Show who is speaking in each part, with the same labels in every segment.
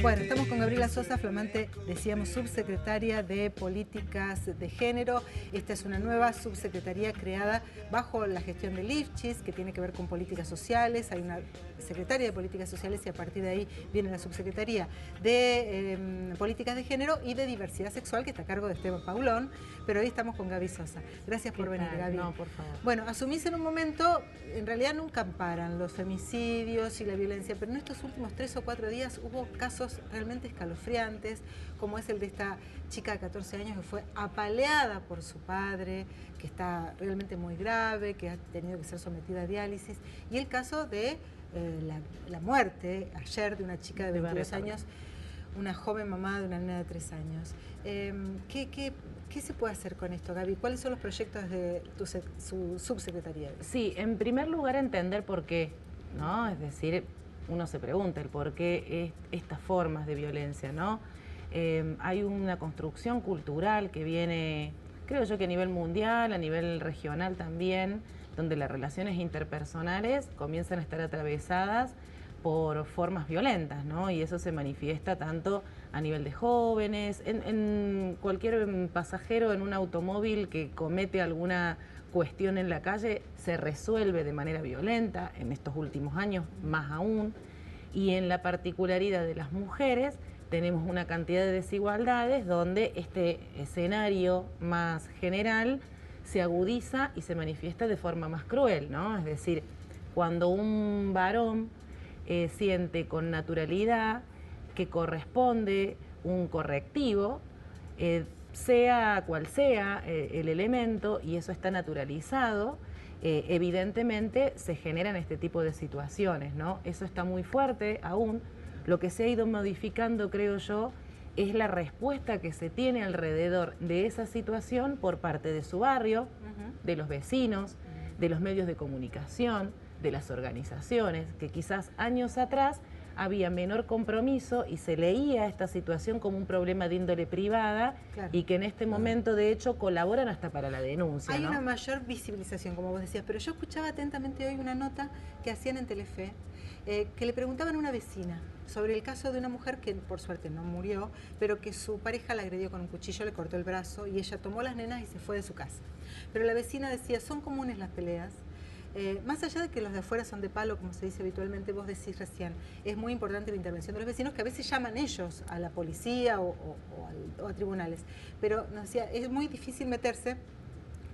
Speaker 1: Bueno, estamos con Gabriela Sosa, flamante, decíamos, subsecretaria de Políticas de Género. Esta es una nueva subsecretaría creada bajo la gestión de Lifchis, que tiene que ver con políticas sociales. Hay una secretaria de Políticas Sociales y a partir de ahí viene la subsecretaría de Políticas de Género y de Diversidad Sexual, que está a cargo de Esteban Paulón. Pero hoy estamos con Gaby Sosa. Gracias por venir, Gaby.
Speaker 2: No, por favor.
Speaker 1: Bueno, asumís en un momento, en realidad nunca amparan los femicidios y la violencia, pero en estos últimos 3 o 4 días hubo casos realmente escalofriantes, como es el de esta chica de 14 años que fue apaleada por su padre, que está realmente muy grave, que ha tenido que ser sometida a diálisis, y el caso de la muerte ayer de una chica de 22 años, una joven mamá de una nena de 3 años. ¿Qué se puede hacer con esto, Gaby? ¿Cuáles son los proyectos de su subsecretaría?
Speaker 2: Sí, en primer lugar entender por qué, ¿no? Es decir, uno se pregunta el por qué estas formas de violencia, ¿no? Hay una construcción cultural que viene, creo yo que a nivel mundial, a nivel regional también, donde las relaciones interpersonales comienzan a estar atravesadas por formas violentas, ¿no? Y eso se manifiesta tanto a nivel de jóvenes, en cualquier pasajero en un automóvil que comete alguna cuestión en la calle, se resuelve de manera violenta, en estos últimos años más aún, y en la particularidad de las mujeres tenemos una cantidad de desigualdades donde este escenario más general se agudiza y se manifiesta de forma más cruel, ¿no? Es decir, cuando un varón siente con naturalidad que corresponde un correctivo, sea cual sea el elemento, y eso está naturalizado, evidentemente se generan este tipo de situaciones, ¿no? Eso está muy fuerte aún. Lo que se ha ido modificando, creo yo, es la respuesta que se tiene alrededor de esa situación por parte de su barrio, de los vecinos, de los medios de comunicación, de las organizaciones, que quizás años atrás había menor compromiso y se leía esta situación como un problema de índole privada, claro, y que en este momento de hecho colaboran hasta para la denuncia.
Speaker 1: Hay, ¿no?, una
Speaker 2: mayor
Speaker 1: mayor visibilización, como vos decías, pero yo escuchaba atentamente hoy una nota que hacían en Telefe, que le preguntaban a una vecina sobre el caso de una mujer que por suerte no murió, pero que su pareja la agredió con un cuchillo, le cortó el brazo y ella tomó las nenas y se fue de su casa. Pero la vecina decía, son comunes las peleas. Más allá de que los de afuera son de palo, como se dice habitualmente, vos decís recién, es muy importante la intervención de los vecinos, que a veces llaman ellos a la policía o a tribunales. Pero nos decía, es muy difícil meterse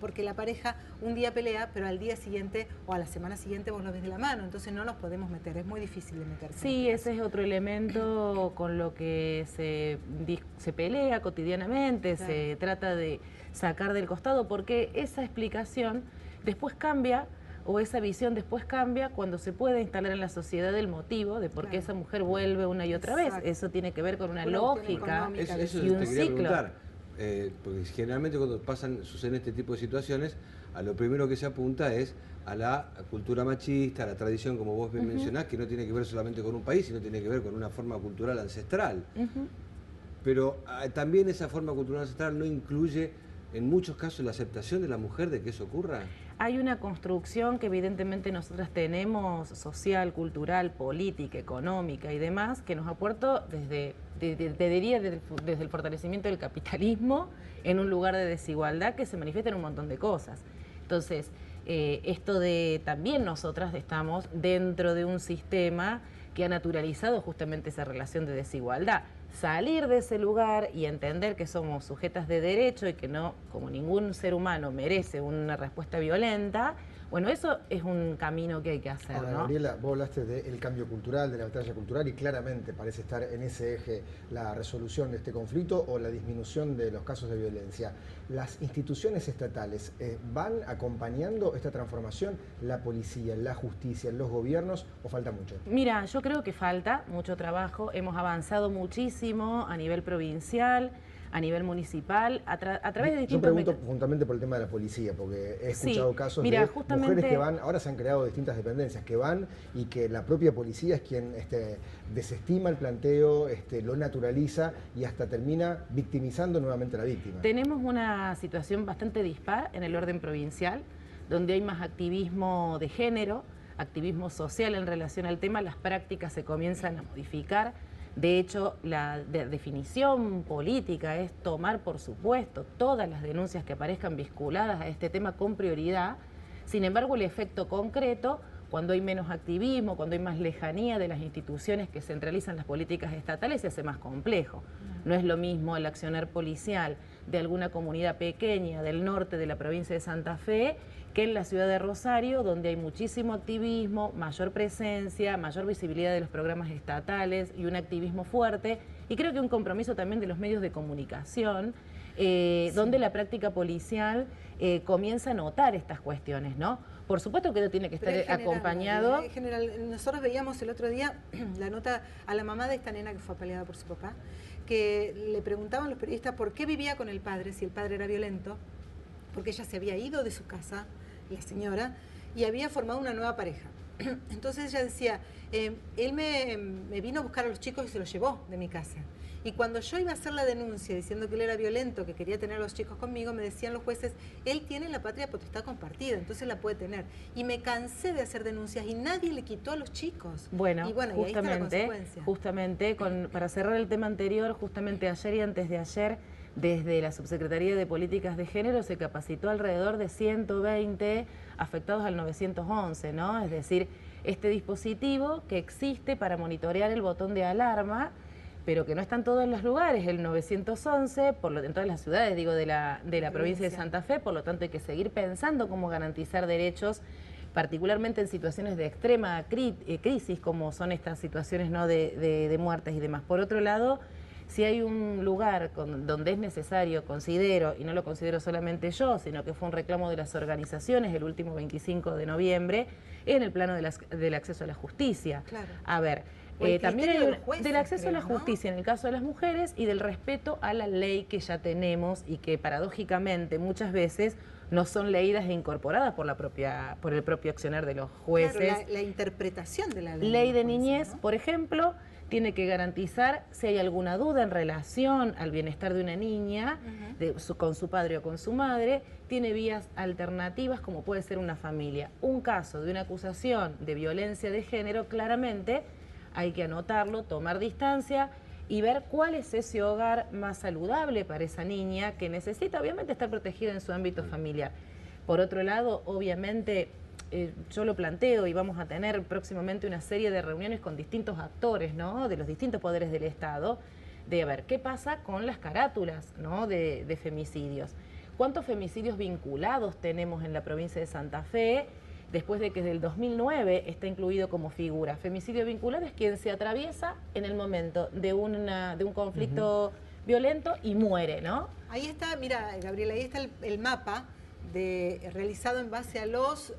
Speaker 1: porque la pareja un día pelea, pero al día siguiente o a la semana siguiente vos lo ves de la mano, entonces no nos podemos meter, es muy difícil de meterse.
Speaker 2: Sí, ese es otro elemento con lo que se pelea cotidianamente, claro, se trata de sacar del costado, porque esa explicación después cambia, o esa visión después cambia cuando se puede instalar en la sociedad el motivo de por qué, claro, esa mujer vuelve una y otra vez. Eso tiene que ver con una lógica y un ciclo.
Speaker 3: Porque generalmente cuando suceden este tipo de situaciones, a lo primero que se apunta es a la cultura machista, a la tradición, como vos bien mencionás, que no tiene que ver solamente con un país, sino tiene que ver con una forma cultural ancestral. Pero también esa forma cultural ancestral no incluye en muchos casos la aceptación de la mujer de que eso ocurra.
Speaker 2: Hay una construcción que evidentemente nosotras tenemos, social, cultural, política, económica y demás, que nos ha puesto desde el fortalecimiento del capitalismo en un lugar de desigualdad que se manifiesta en un montón de cosas. Entonces, esto de también nosotras estamos dentro de un sistema que ha naturalizado justamente esa relación de desigualdad. Salir de ese lugar y entender que somos sujetas de derecho y que no, como ningún ser humano, merece una respuesta violenta, bueno, eso es un camino que hay que hacer,
Speaker 4: ahora,
Speaker 2: ¿no?
Speaker 4: Gabriela, vos hablaste del cambio cultural, de la batalla cultural, y claramente parece estar en ese eje la resolución de este conflicto o la disminución de los casos de violencia. ¿Las instituciones estatales van acompañando esta transformación? ¿La policía, la justicia, los gobiernos, o falta mucho?
Speaker 2: Mira, yo creo que falta mucho trabajo. Hemos avanzado muchísimo a nivel provincial, a nivel municipal, a través de distintos...
Speaker 4: Yo pregunto fundamentalmente por el tema de la policía, porque he escuchado casos de mujeres que van, ahora se han creado distintas dependencias, que van y que la propia policía es quien desestima el planteo, lo naturaliza y hasta termina victimizando nuevamente a la víctima.
Speaker 2: Tenemos una situación bastante dispar en el orden provincial, donde hay más activismo de género, activismo social en relación al tema, las prácticas se comienzan a modificar. De hecho, la definición política es tomar, por supuesto, todas las denuncias que aparezcan vinculadas a este tema con prioridad. Sin embargo, el efecto concreto, cuando hay menos activismo, cuando hay más lejanía de las instituciones que centralizan las políticas estatales, se hace más complejo. No es lo mismo el accionar policial de alguna comunidad pequeña del norte de la provincia de Santa Fe que en la ciudad de Rosario, donde hay muchísimo activismo, mayor presencia, mayor visibilidad de los programas estatales y un activismo fuerte, y creo que un compromiso también de los medios de comunicación, donde la práctica policial comienza a notar estas cuestiones, ¿no? Por supuesto que tiene que estar acompañado.
Speaker 1: En general, nosotros veíamos el otro día la nota a la mamá de esta nena que fue apaleada por su papá, que le preguntaban los periodistas por qué vivía con el padre, si el padre era violento, porque ella se había ido de su casa, la señora, y había formado una nueva pareja. Entonces ella decía, él me vino a buscar a los chicos y se los llevó de mi casa. Y cuando yo iba a hacer la denuncia diciendo que él era violento, que quería tener a los chicos conmigo, me decían los jueces, él tiene la patria potestad compartida, entonces la puede tener. Y me cansé de hacer denuncias y nadie le quitó a los chicos.
Speaker 2: Bueno,
Speaker 1: y ahí está la consecuencia.
Speaker 2: Justamente para cerrar el tema anterior, justamente ayer y antes de ayer, desde la Subsecretaría de Políticas de Género se capacitó alrededor de 120 afectados al 911, ¿no? Es decir, este dispositivo que existe para monitorear el botón de alarma, pero que no está en todos los lugares, el 911, en todas las ciudades, digo, de la provincia de Santa Fe, por lo tanto hay que seguir pensando cómo garantizar derechos, particularmente en situaciones de extrema crisis, como son estas situaciones, ¿no?, de muertes y demás. Por otro lado, si hay un lugar donde es necesario, considero, y no lo considero solamente yo, sino que fue un reclamo de las organizaciones el último 25 de noviembre, en el plano del acceso a la justicia.
Speaker 1: Claro.
Speaker 2: A ver, también hay del acceso a la justicia, ¿no?, en el caso de las mujeres, y del respeto a la ley que ya tenemos y que paradójicamente muchas veces no son leídas e incorporadas por el propio accionar de los jueces.
Speaker 1: Claro, la interpretación de la ley.
Speaker 2: Ley de niñez, ¿no?, por ejemplo, tiene que garantizar, si hay alguna duda en relación al bienestar de una niña, con su padre o con su madre, tiene vías alternativas como puede ser una familia. Un caso de una acusación de violencia de género, claramente hay que anotarlo, tomar distancia y ver cuál es ese hogar más saludable para esa niña que necesita obviamente estar protegida en su ámbito familiar. Por otro lado, obviamente, yo lo planteo y vamos a tener próximamente una serie de reuniones con distintos actores, ¿no?, de los distintos poderes del Estado, de ver qué pasa con las carátulas, ¿no?, de femicidios. ¿Cuántos femicidios vinculados tenemos en la provincia de Santa Fe? Después de que desde el 2009 está incluido como figura. Femicidio vinculado es quien se atraviesa en el momento de un conflicto violento y muere, ¿no?
Speaker 1: Ahí está, mira, Gabriela, ahí está el mapa realizado en base a los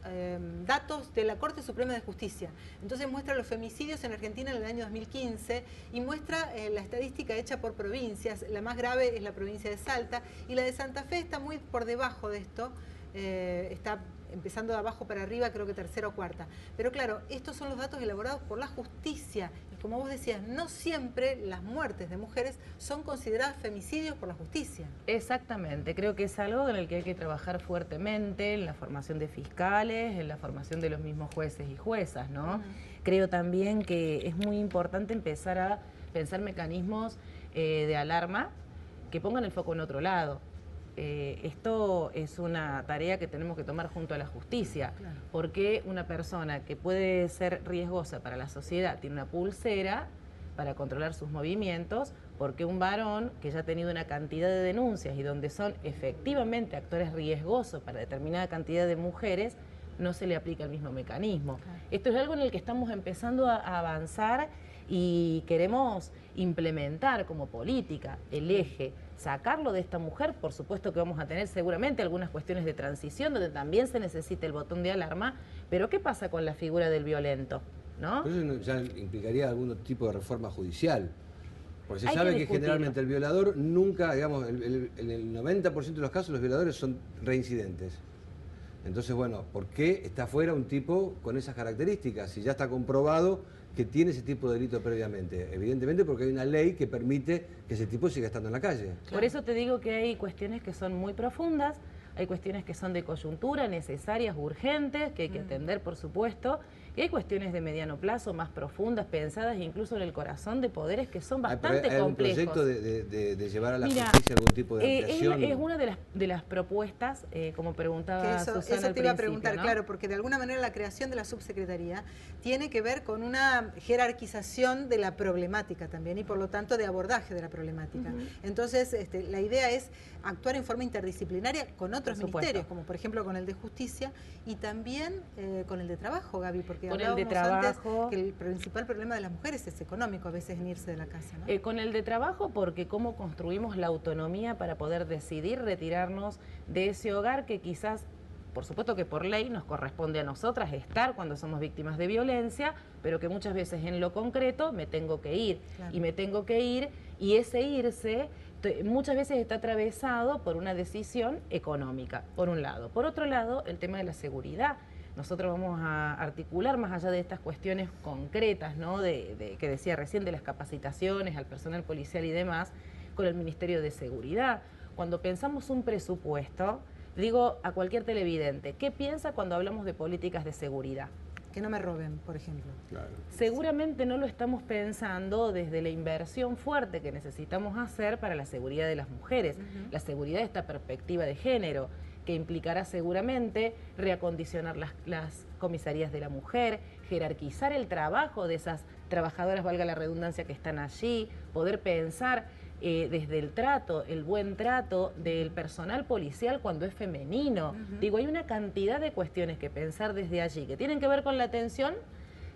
Speaker 1: datos de la Corte Suprema de Justicia. Entonces muestra los femicidios en Argentina en el año 2015 y muestra la estadística hecha por provincias. La más grave es la provincia de Salta y la de Santa Fe está muy por debajo de esto. Está empezando de abajo para arriba, creo que tercera o cuarta. Pero claro, estos son los datos elaborados por la justicia. Y como vos decías, no siempre las muertes de mujeres son consideradas femicidios por la justicia.
Speaker 2: Exactamente, creo que es algo en el que hay que trabajar fuertemente, en la formación de fiscales, en la formación de los mismos jueces y juezas, ¿no? Creo también que es muy importante empezar a pensar mecanismos de alarma que pongan el foco en otro lado. Esto es una tarea que tenemos que tomar junto a la justicia, porque una persona que puede ser riesgosa para la sociedad tiene una pulsera para controlar sus movimientos, porque un varón que ya ha tenido una cantidad de denuncias y donde son efectivamente actores riesgosos para determinada cantidad de mujeres, no se le aplica el mismo mecanismo. Esto es algo en el que estamos empezando a avanzar y queremos implementar como política el eje, sacarlo de esta mujer. Por supuesto que vamos a tener seguramente algunas cuestiones de transición donde también se necesita el botón de alarma, pero ¿qué pasa con la figura del violento? ¿No?
Speaker 3: Eso ya implicaría algún tipo de reforma judicial, porque se sabe que generalmente el violador nunca, digamos, en el 90% de los casos los violadores son reincidentes. Entonces, bueno, ¿por qué está fuera un tipo con esas características? Si ya está comprobado que tiene ese tipo de delito previamente. Evidentemente porque hay una ley que permite que ese tipo siga estando en la calle.
Speaker 2: Por eso te digo que hay cuestiones que son muy profundas, hay cuestiones que son de coyuntura, necesarias, urgentes, que hay que atender, por supuesto, Y hay cuestiones de mediano plazo, más profundas, pensadas incluso en el corazón de poderes que son bastante
Speaker 3: ¿Hay un
Speaker 2: complejos.
Speaker 3: proyecto de llevar a la
Speaker 2: Mira,
Speaker 3: justicia algún tipo de ampliación?
Speaker 2: es una de las propuestas, como preguntaba Susana
Speaker 1: Eso
Speaker 2: al
Speaker 1: te iba a
Speaker 2: principio,
Speaker 1: preguntar,
Speaker 2: ¿no?
Speaker 1: claro, porque de alguna manera la creación de la subsecretaría tiene que ver con una jerarquización de la problemática también y por lo tanto de abordaje de la problemática. Entonces, la idea es actuar en forma interdisciplinaria con otros ministerios, como por ejemplo con el de Justicia y también con el de Trabajo, Gaby, porque
Speaker 2: con el de
Speaker 1: hablábamos antes
Speaker 2: Trabajo,
Speaker 1: que el principal problema de las mujeres es económico, a veces en irse de la casa, ¿no?
Speaker 2: con el de Trabajo, porque cómo construimos la autonomía para poder decidir retirarnos de ese hogar que quizás, por supuesto que por ley nos corresponde a nosotras estar cuando somos víctimas de violencia, pero que muchas veces en lo concreto me tengo que ir. Claro. Y me tengo que ir, y ese irse muchas veces está atravesado por una decisión económica, por un lado. Por otro lado, el tema de la seguridad. Nosotros vamos a articular más allá de estas cuestiones concretas, ¿no? Que decía recién, de las capacitaciones al personal policial y demás, con el Ministerio de Seguridad. Cuando pensamos un presupuesto, digo a cualquier televidente, ¿qué piensa cuando hablamos de políticas de seguridad?
Speaker 1: Que no me roben, por ejemplo.
Speaker 3: Claro.
Speaker 2: Seguramente no lo estamos pensando desde la inversión fuerte que necesitamos hacer para la seguridad de las mujeres, la seguridad de esta perspectiva de género, que implicará seguramente reacondicionar las comisarías de la mujer, jerarquizar el trabajo de esas trabajadoras, valga la redundancia, que están allí, poder pensar desde el trato, el buen trato del personal policial cuando es femenino. Digo, hay una cantidad de cuestiones que pensar desde allí, que tienen que ver con la atención,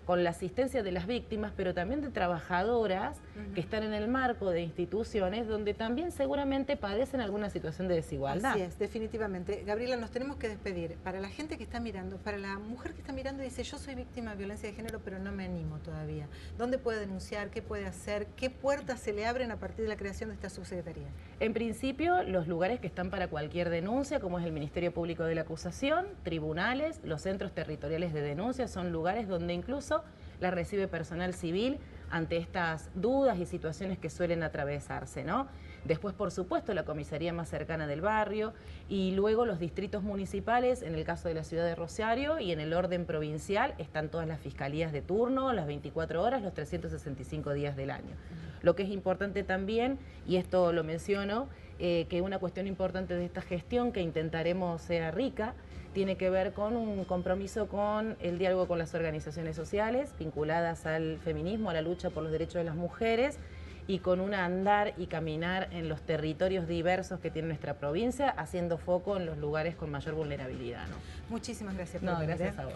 Speaker 2: con la asistencia de las víctimas, pero también de trabajadoras que están en el marco de instituciones donde también seguramente padecen alguna situación de desigualdad.
Speaker 1: Así es, definitivamente. Gabriela, nos tenemos que despedir. Para la gente que está mirando, para la mujer que está mirando y dice, yo soy víctima de violencia de género, pero no me animo todavía. ¿Dónde puede denunciar? ¿Qué puede hacer? ¿Qué puertas se le abren a partir de la creación de esta subsecretaría?
Speaker 2: En principio, los lugares que están para cualquier denuncia, como es el Ministerio Público de la Acusación, tribunales, los centros territoriales de denuncia, son lugares donde incluso la recibe personal civil ante estas dudas y situaciones que suelen atravesarse, ¿no? Después, por supuesto, la comisaría más cercana del barrio y luego los distritos municipales, en el caso de la ciudad de Rosario, y en el orden provincial están todas las fiscalías de turno, las 24 horas, los 365 días del año. Lo que es importante también, y esto lo menciono, que una cuestión importante de esta gestión que intentaremos sea rica, tiene que ver con un compromiso con el diálogo con las organizaciones sociales vinculadas al feminismo, a la lucha por los derechos de las mujeres y con un andar y caminar en los territorios diversos que tiene nuestra provincia, haciendo foco en los lugares con mayor vulnerabilidad, ¿no?
Speaker 1: Muchísimas gracias por
Speaker 2: venir. Gracias a vos.